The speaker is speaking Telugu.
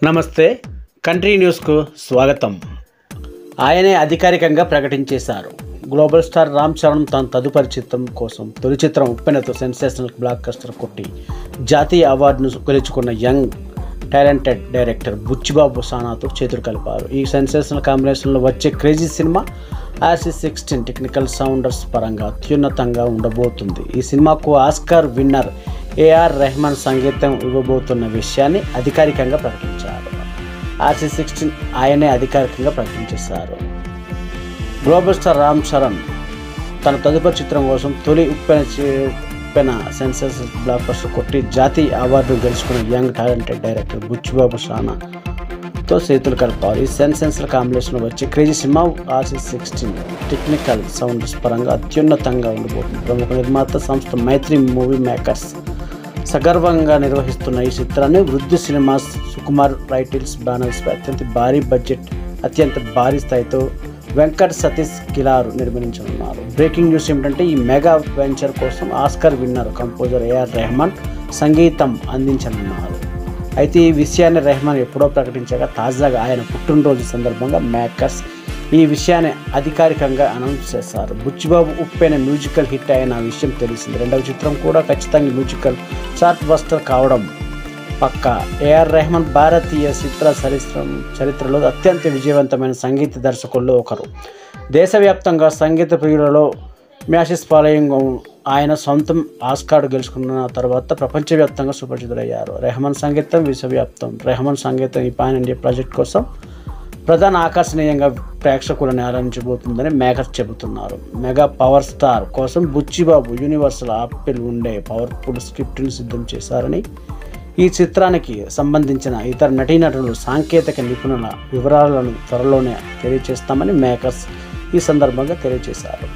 నమస్తే కంట్రీ న్యూస్కు స్వాగతం. ఆయనే అధికారికంగా ప్రకటించేశారు. గ్లోబల్ స్టార్ రామ్ చరణ్ తన తదుపరి చిత్రం కోసం తొలి చిత్రం ఉప్పెనతో సెన్సేషనల్ బ్లాక్ బస్టర్ కొట్టి జాతీయ అవార్డును గెలుచుకున్న యంగ్ టాలెంటెడ్ డైరెక్టర్ బుచ్చిబాబు సానాతో చేతులు కలిపారు. ఈ సెన్సేషనల్ కాంబినేషన్లో వచ్చే క్రేజీ సినిమా RC16 టెక్నికల్ సౌండర్స్ పరంగా అత్యున్నతంగా ఉండబోతుంది. ఈ సినిమాకు ఆస్కార్ విన్నర్ AR రెహమాన్ సంగీతం ఇవ్వబోతున్న విషయాన్ని అధికారికంగా ప్రకటించారు. RC16 ఆయనే అధికారికంగా ప్రకటించేశారు. గ్లోబల్ స్టార్ రామ్ చరణ్ తన తదుపరి చిత్రం కోసం తొలి ఉప్పెన సెన్సేషనల్ బ్లాక్ బస్టర్ కొట్టి జాతీయ అవార్డును గెలుచుకున్న యంగ్ టాలెంటెడ్ డైరెక్టర్ బుచ్చిబాబు సానాతో చేతులు కలిపారు. ఈ సెన్సేషనల్ కాంబినేషన్లో వచ్చే crazy cinema RC16 technical sounds పరంగా అత్యున్నతంగా ఉండబోతుంది. ప్రముఖ నిర్మాత సంస్థ మైత్రి మూవీ మేకర్స్ సగర్వంగా నిర్వహిస్తున్న ఈ చిత్రాన్ని వృద్ధి సినిమాస్ సుకుమార్ రైటిల్స్ బ్యానర్స్పై అత్యంత భారీ స్థాయితో వెంకట్ సతీష్ కిలారు నిర్మించనున్నారు. బ్రేకింగ్ న్యూస్ ఏమిటంటే ఈ మెగా వెంచర్ కోసం Oscar winner composer AR Rahman సంగీతం అందించనున్నారు. అయితే ఈ విషయాన్ని రెహమాన్ ఎప్పుడో ప్రకటించగా తాజాగా ఆయన పుట్టినరోజు సందర్భంగా మేకర్స్ ఈ విషయాన్ని అధికారికంగా అనౌన్స్ చేశారు. బుచ్చిబాబు ఉప్పెన మ్యూజికల్ హిట్ అయిన విషయం తెలిసింది. రెండవ చిత్రం కూడా ఖచ్చితంగా మ్యూజికల్ చార్ట్ బస్టర్ కావడం పక్కా. AR రెహమాన్ భారతీయ చిత్ర చరిత్రలో అత్యంత విజయవంతమైన సంగీత దర్శకుల్లో ఒకరు. దేశవ్యాప్తంగా సంగీత ప్రియులలో మ్యాసిస్ ఫాలోయింగ్ ఆయన సొంతం ఆస్కార్ గెలుచుకున్న తర్వాత ప్రపంచవ్యాప్తంగా సుపరిచితులయ్యారు. రెహమాన్ సంగీతం విశ్వవ్యాప్తం. రెహమాన్ సంగీతం ఈ పాన్ ఇండియా ప్రాజెక్ట్ కోసం ప్రధాన ఆకర్షణీయంగా ప్రేక్షకులను ఆరంభించబోతుందని మేకర్స్ చెబుతున్నారు. మెగా పవర్ స్టార్ కోసం బుచ్చిబాబు యూనివర్సల్ ఆపిల్ ఉండే పవర్ఫుల్ స్క్రిప్ట్ని సిద్ధం చేశారని, ఈ చిత్రానికి సంబంధించిన ఇతర నటీనటులు సాంకేతిక నిపుణుల వివరాలను త్వరలోనే తెలియజేస్తామని మేకర్స్ ఈ సందర్భంగా తెలియజేశారు.